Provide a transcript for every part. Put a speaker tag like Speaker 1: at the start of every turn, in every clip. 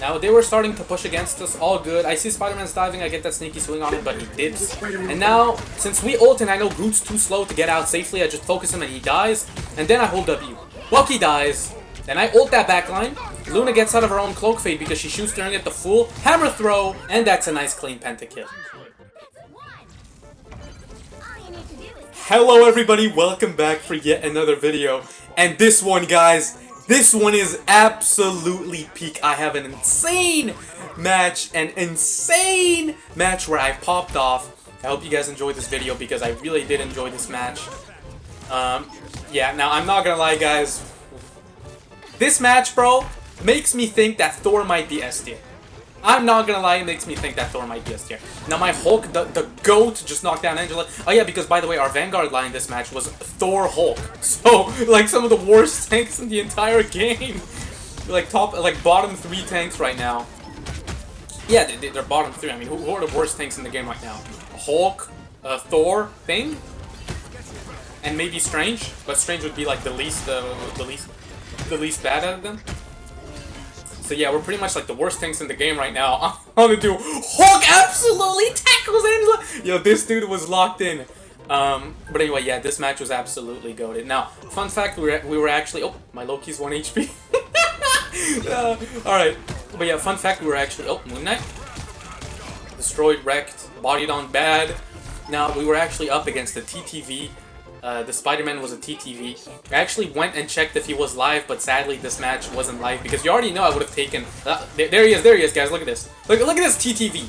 Speaker 1: Now they were starting to push against us, all good. I see Spider-Man's diving, I get that sneaky swing on him, but he dips. And now, since we ult and I know Groot's too slow to get out safely, I just focus him and he dies. And then I hold W. Bucky dies. Then I ult that backline. Luna gets out of her own cloak fade because she shoots during it the full hammer throw. And that's a nice clean pentakill. Hello everybody, welcome back for yet another video. And this one, guys, this one is absolutely peak. I have an insane match where I popped off. I hope you guys enjoyed this video because I really did enjoy this match. Yeah, now I'm not gonna lie, guys. This match, bro, makes me think that Thor might be S tier. I'm not gonna lie, it makes me think that Thor might be S tier. Now my Hulk, the GOAT, just knocked down Angela. Oh yeah, because by the way, our Vanguard line this match was Thor Hulk. So, like some of the worst tanks in the entire game. Like bottom 3 tanks right now. Yeah, they're bottom 3. I mean, who are the worst tanks in the game right now? Hulk, Thor, Thing, and maybe Strange. But Strange would be like the least bad out of them. So yeah, we're pretty much like the worst tanks in the game right now. I'm gonna do Hulk absolutely tackles Angela. Yo, this dude was locked in. But anyway, yeah, this match was absolutely goated. Now, fun fact, we were actually, oh, my Loki's 1 HP. All right, but yeah, fun fact, we were actually, oh, Moon Knight, destroyed, wrecked, bodied on bad. Now we were actually up against the TTV. The Spider-Man was a TTV. I actually went and checked if he was live, but sadly this match wasn't live because you already know I would have taken. There he is, guys. Look at this. Look at this TTV.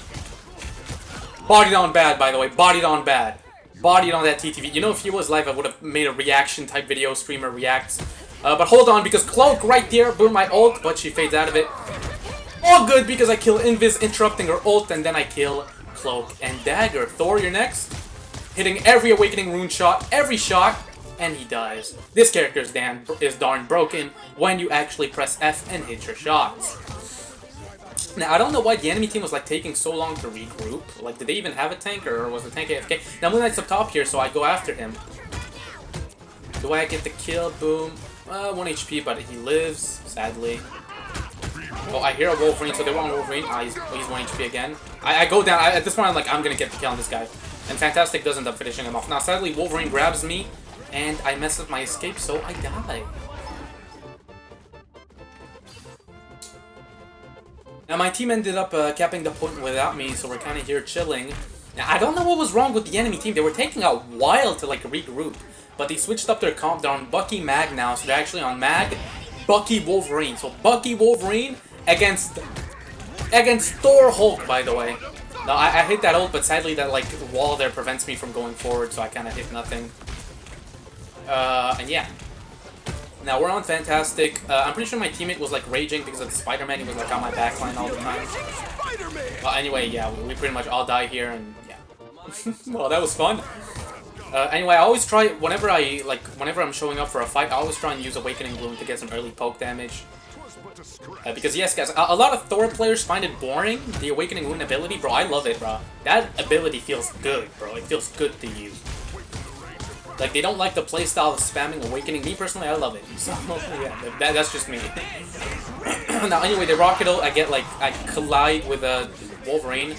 Speaker 1: Bodied on bad, by the way. Bodied on bad. Bodied on that TTV. You know, if he was live, I would have made a reaction type video. Streamer reacts. But hold on, because Cloak right there, boom, my ult, but she fades out of it. All good because I kill Invis, interrupting her ult, and then I kill Cloak and Dagger. Thor, you're next. Hitting every Awakening Rune shot, every shot, and he dies. This character is darn broken when you actually press F and hit your shots. Now, I don't know why the enemy team was like taking so long to regroup. Like, did they even have a tank, or was the tank AFK? Now, Moon Knight's up top here, so I go after him. Do I get the kill? Boom. 1 HP, but he lives, sadly. Oh, I hear a Wolverine, so they want Wolverine. Ah, he's 1 HP again. I go down. At this point, I'm like, I'm gonna get the kill on this guy. And Fantastic does end up finishing him off. Now, sadly, Wolverine grabs me, and I mess up my escape, so I die. Now, my team ended up capping the point without me, so we're kind of here chilling. Now, I don't know what was wrong with the enemy team. They were taking a while to, like, regroup. But they switched up their comp. They're on Bucky Mag now, so they're actually on Mag, Bucky Wolverine. So, Bucky Wolverine against Thor Hulk, by the way. No, I hit that ult, but sadly that like wall there prevents me from going forward, so I kind of hit nothing. And yeah. Now we're on Fantastic. I'm pretty sure my teammate was like raging because of the Spider-Man. He was like on my backline all the time. Well, anyway, yeah, we pretty much all die here, and yeah. Well, that was fun. Anyway, I always try whenever I'm showing up for a fight, I always try and use Awakening Rune to get some early poke damage. Because yes, guys, a lot of Thor players find it boring, the Awakening Rune ability. Bro, I love it, bro. That ability feels good, bro. It feels good to use. Like, they don't like the playstyle of spamming Awakening. Me, personally, I love it. So, yeah, that's just me. Now, anyway, the rocket ult, I collide with Wolverine.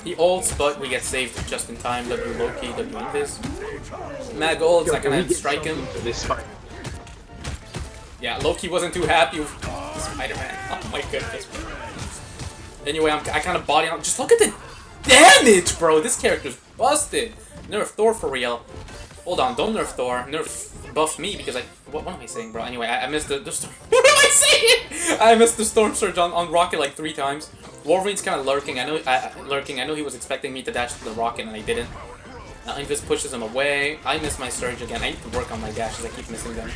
Speaker 1: He ults, but we get saved just in time. W Loki, W Invis. Mag ults, I can strike him. Yeah, Loki wasn't too happy with Spider-Man. Oh my goodness. Anyway, I kind of body on. Just look at the damage, bro. This character's busted. Nerf Thor for real. Hold on, don't nerf Thor. Nerf buff me because what am I saying, bro? Anyway, I missed the storm. What am I saying? I missed the storm surge on Rocket like 3 times. Wolverine's kind of lurking. I know he was expecting me to dash to the Rocket and I didn't. Now Invis pushes him away. I miss my surge again. I need to work on my dashes. I keep missing them.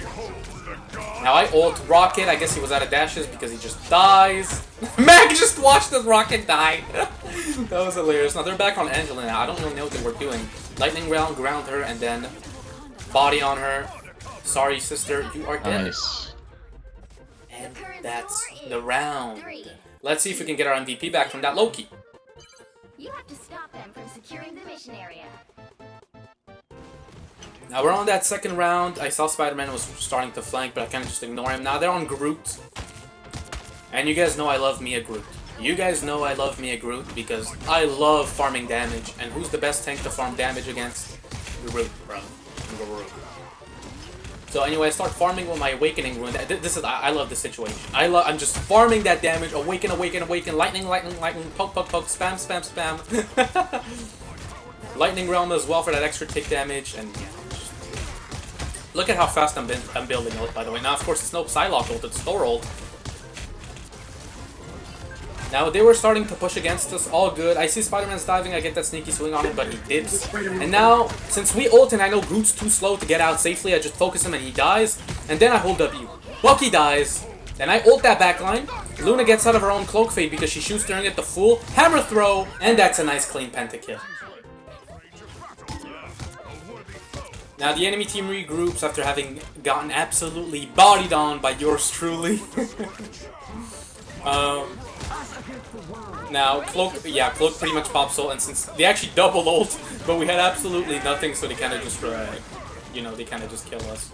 Speaker 1: Now I ult Rocket. I guess he was out of dashes because he just dies. Mag just watched the Rocket die. That was hilarious. Now they're back on Angela now. I don't really know what they were doing. Lightning round, ground her, and then body on her. Sorry, sister, you are dead.
Speaker 2: Nice.
Speaker 1: And that's the round. Let's see if we can get our MVP back from that Loki.
Speaker 3: You have to stop them from securing the mission area.
Speaker 1: Now we're on that second round. I saw Spider-Man was starting to flank, but I kind of just ignore him. Now they're on Groot. And you guys know I love me a Groot. You guys know I love me a Groot because I love farming damage. And who's the best tank to farm damage against? Groot, bro. Groot. So anyway, I start farming with my Awakening Rune. I love this situation. I'm just farming that damage. Awaken, awaken, awaken. Lightning, lightning, lightning. Poke, poke, poke. Spam, spam, spam. Lightning Realm as well for that extra tick damage. And yeah. Look at how fast I'm building ult, by the way. Now, of course, it's no Psylocke ult, it's Thor ult. Now, they were starting to push against us, all good. I see Spider-Man's diving, I get that sneaky swing on him, but he dips. And now, since we ult and I know Groot's too slow to get out safely, I just focus him and he dies. And then I hold W. Bucky dies. Then I ult that backline. Luna gets out of her own cloak fade because she shoots during it the full hammer throw. And that's a nice clean pentakill. Now, the enemy team regroups after having gotten absolutely bodied on by yours truly. Now, Cloak pretty much pops ult, and since they actually double ult, but we had absolutely nothing, so they kind of just, they kind of just kill us.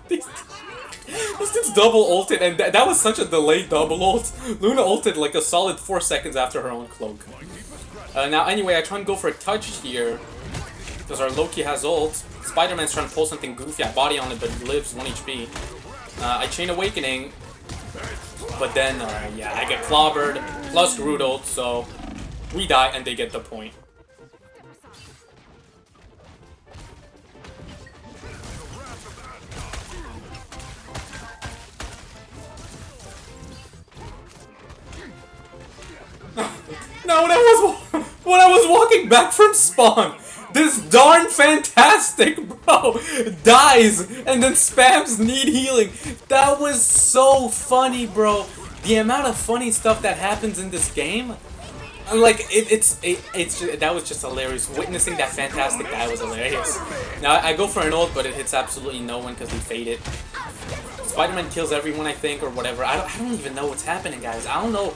Speaker 1: This dude's double ulted, and that was such a delayed double ult. Luna ulted like a solid 4 seconds after her own cloak. Now, anyway, I try and go for a touch here, because our Loki has ult. Spider-Man's trying to pull something goofy. I body on it, but he lives 1 HP. I chain Awakening. But then, yeah, I get clobbered, plus Groot ult, so we die and they get the point. Now when I was walking back from spawn, this darn fantastic bro dies and then spams need healing. That was so funny, bro. The amount of funny stuff that happens in this game, like that was just hilarious. Witnessing that fantastic guy was hilarious. Now I go for an ult, but it hits absolutely no one because we fade it. Spider-Man kills everyone, I think, or whatever. I don't even know what's happening, guys. I don't know.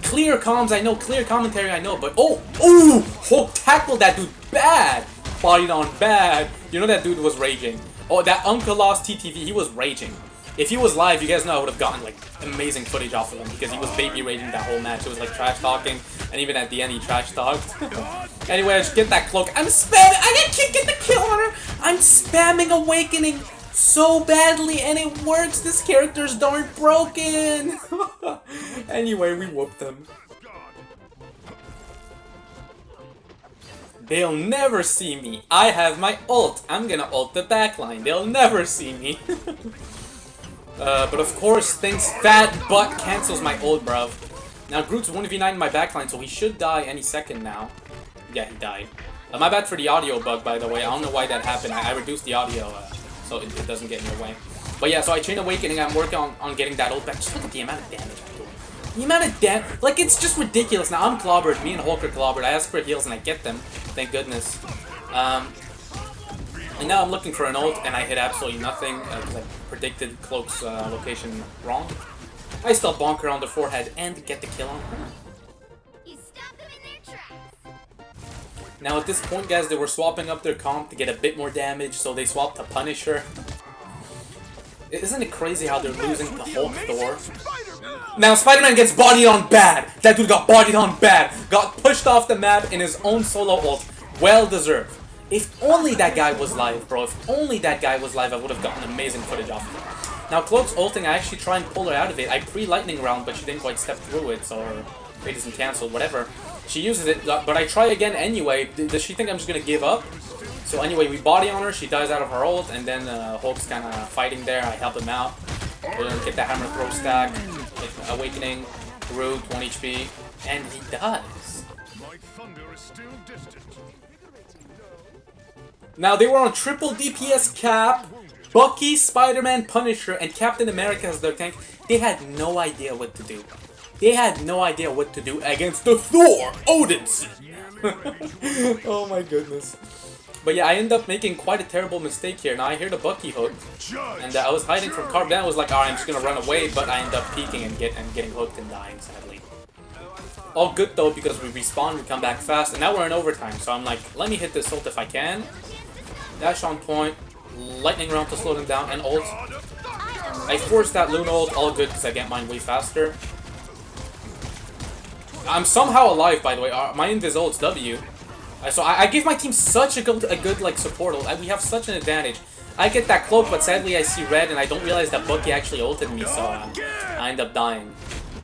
Speaker 1: Clear comms, I know. Clear commentary, I know. But Hulk tackled that dude bad. Bodied on bad. You know that dude was raging. Oh, that Uncle lost TTV. He was raging. If he was live, you guys know I would have gotten like amazing footage off of him because he was baby raging that whole match. It was like trash talking, and even at the end he trash talked. Anyway, I just get that cloak. I'm spamming. I get the kill on her. I'm spamming Awakening so badly, and it works. This character's darn broken. Anyway, we whooped them. They'll never see me. I have my ult. I'm gonna ult the backline. They'll never see me. But of course, things fat butt cancels my ult, bruv. Now Groot's 1v9 in my backline, so he should die any second now. Yeah, he died. My bad for the audio bug, by the way. I don't know why that happened. I reduced the audio so it doesn't get in your way. But yeah, so I chain Awakening. I'm working on getting that ult back. Just look at the amount of damage I'm doing. The amount of damage, like, it's just ridiculous. Now I'm clobbered. Me and Hulk are clobbered. I ask for heals and I get them. Thank goodness. And now I'm looking for an ult and I hit absolutely nothing because I predicted Cloak's location wrong. I still bonk her on the forehead and get the kill on her.
Speaker 3: You stop them in their tracks.
Speaker 1: Now at this point, guys, they were swapping up their comp to get a bit more damage, so they swapped to Punisher. Isn't it crazy how they're losing to Hulk Thor? Now Spider-Man gets bodied on bad. That dude got bodied on bad. Got pushed off the map in his own solo ult. Well deserved. If only that guy was live, bro. If only that guy was live, I would have gotten amazing footage off of him. Now Cloak's ulting, I actually try and pull her out of it. I pre-lightning round, but she didn't quite step through it, so her fate isn't cancelled, whatever. She uses it, but I try again anyway. Does she think I'm just gonna give up? So anyway, we body on her, she dies out of her ult, and then Hulk's kind of fighting there. I help him out. We're gonna get the hammer throw stack, Awakening, Groot, 1 HP, and he dies.
Speaker 2: My thunder is still distant.
Speaker 1: Now they were on triple DPS cap, Bucky, Spider-Man, Punisher, and Captain America as their tank. They had no idea what to do. They had no idea what to do against the Thor Odinson. Oh my goodness. But yeah, I end up making quite a terrible mistake here. Now I hear the Bucky hook, and I was hiding from Carb. Then I was like, alright, I'm just gonna run away, but I end up peeking and getting hooked and dying, sadly. All good though, because we respawn, we come back fast, and now we're in overtime. So I'm like, let me hit this ult if I can. Dash on point, lightning round to slow them down, and ult. I forced that Luna ult, all good because I get mine way faster. I'm somehow alive, by the way. My invis ult's W. So I give my team such a good like support ult. We have such an advantage. I get that cloak, but sadly I see red and I don't realize that Bucky actually ulted me, so I end up dying.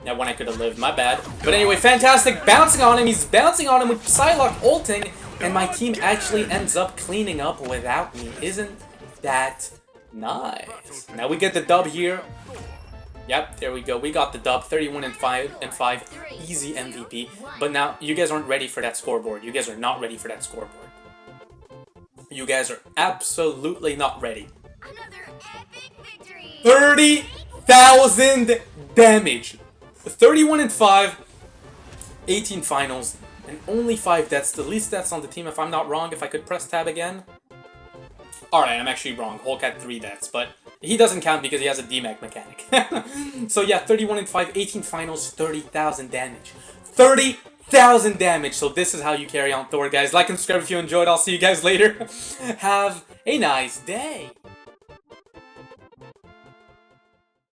Speaker 1: That when I could have lived, my bad. But anyway, fantastic, bouncing on him, he's bouncing on him with Psylocke ulting, and my team actually ends up cleaning up without me. Isn't that nice? Now we get the dub here. Yep, there we go. We got the dub, 31-5, easy MVP. But now, you guys aren't ready for that scoreboard. You guys are not ready for that scoreboard. You guys are absolutely not ready.
Speaker 3: Another epic victory.
Speaker 1: 30,000 damage. 31-5, 18 finals, and only 5 deaths. The least deaths on the team, if I'm not wrong. If I could press tab again. Alright, I'm actually wrong. Hulk had 3 deaths, but he doesn't count because he has a DMAC mechanic. So yeah, 31-5, 18 finals, 30,000 damage. 30,000 damage! So this is how you carry on Thor, guys. Like and subscribe if you enjoyed. I'll see you guys later. Have a nice day.